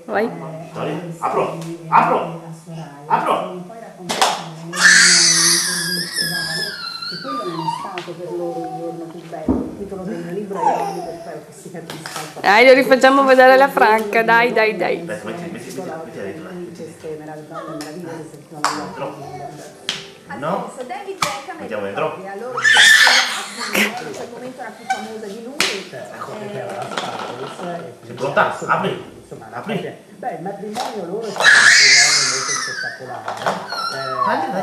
Vai. Apro, apro, apro. Poi raccontavano che quello non è stato per loro il giorno più bello. Il titolo del libro è Omni, per quello che si capisca. Dai, lo rifacciamo vedere alla Franca, dai, dai, dai. Aspetta, metti dentro. Queste meraviglie sentivano No? Mettiamo dentro. E allora in quel momento era più famosa di lui. Sei pronta? Apri. Apri. Beh, il matrimonio loro è stato un matrimonio molto spettacolare.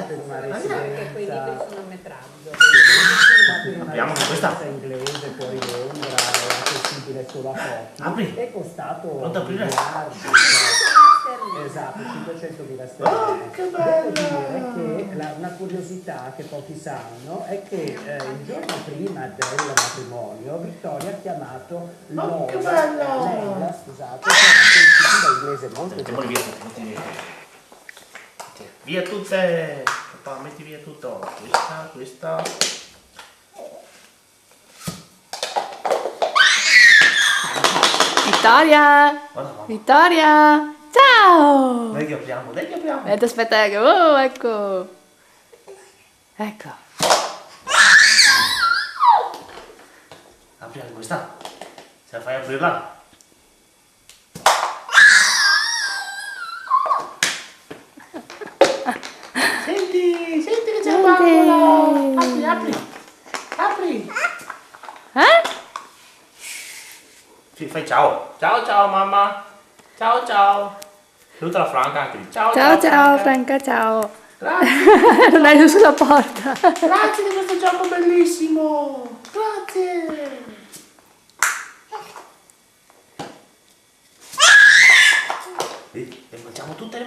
Per una residenza. Quei libri sono a metraggio. Apriamo con questa. Inglese fuori Londra, accessibile solo a pochi. Apri. È costato Pronto a aprire? miliardi. Esatto, 500.000 sterline. che Devo dire che una curiosità che pochi sanno è che il giorno prima del matrimonio Vittoria ha chiamato Leila, scusate, che è una inglese molto Mettiamoli via tutti, metti via tutte. Papà, metti via tutto. Questa. Vittoria! Guarda, mamma. Vittoria! Ciao! Dai che apriamo. Aspetta, oh, ecco. Ecco. Apri anche questa. Se la fai aprirla. Senti che c'è una bambola. Apri. Eh? Sì, fai ciao. Ciao mamma. Ciao. Saluta la Franca anche. Ciao, Franca, ciao. Grazie. Non hai chiuso la porta. Grazie di questo gioco bellissimo. Grazie. Le mangiamo tutte.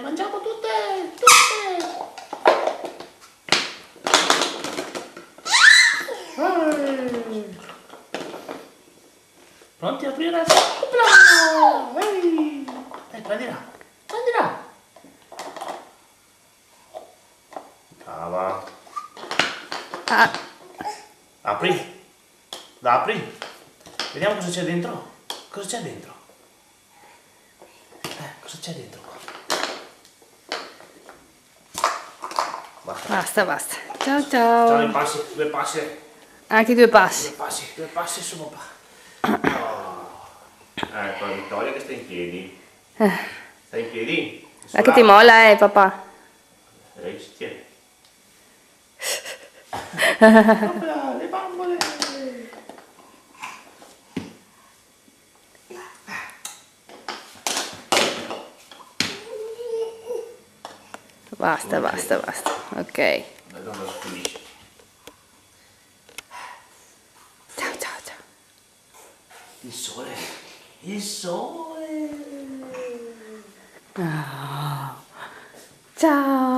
Pronti a aprire? Bravo! Ehi! Dai, prendila! Brava! Ah, Apri! La apri! Vediamo cosa c'è dentro. Cosa c'è dentro? Cosa c'è dentro qua? basta. Ciao, Ciao, ciao. due passi. Anche due passi. Due passi su papà. Ecco, la Vittoria che sta in piedi. Stai in piedi? Ma che ti molla, papà? Si tiene. Opla, le bambole! Basta. Ok. Allora finisce. Ciao. Il sole! Ciao.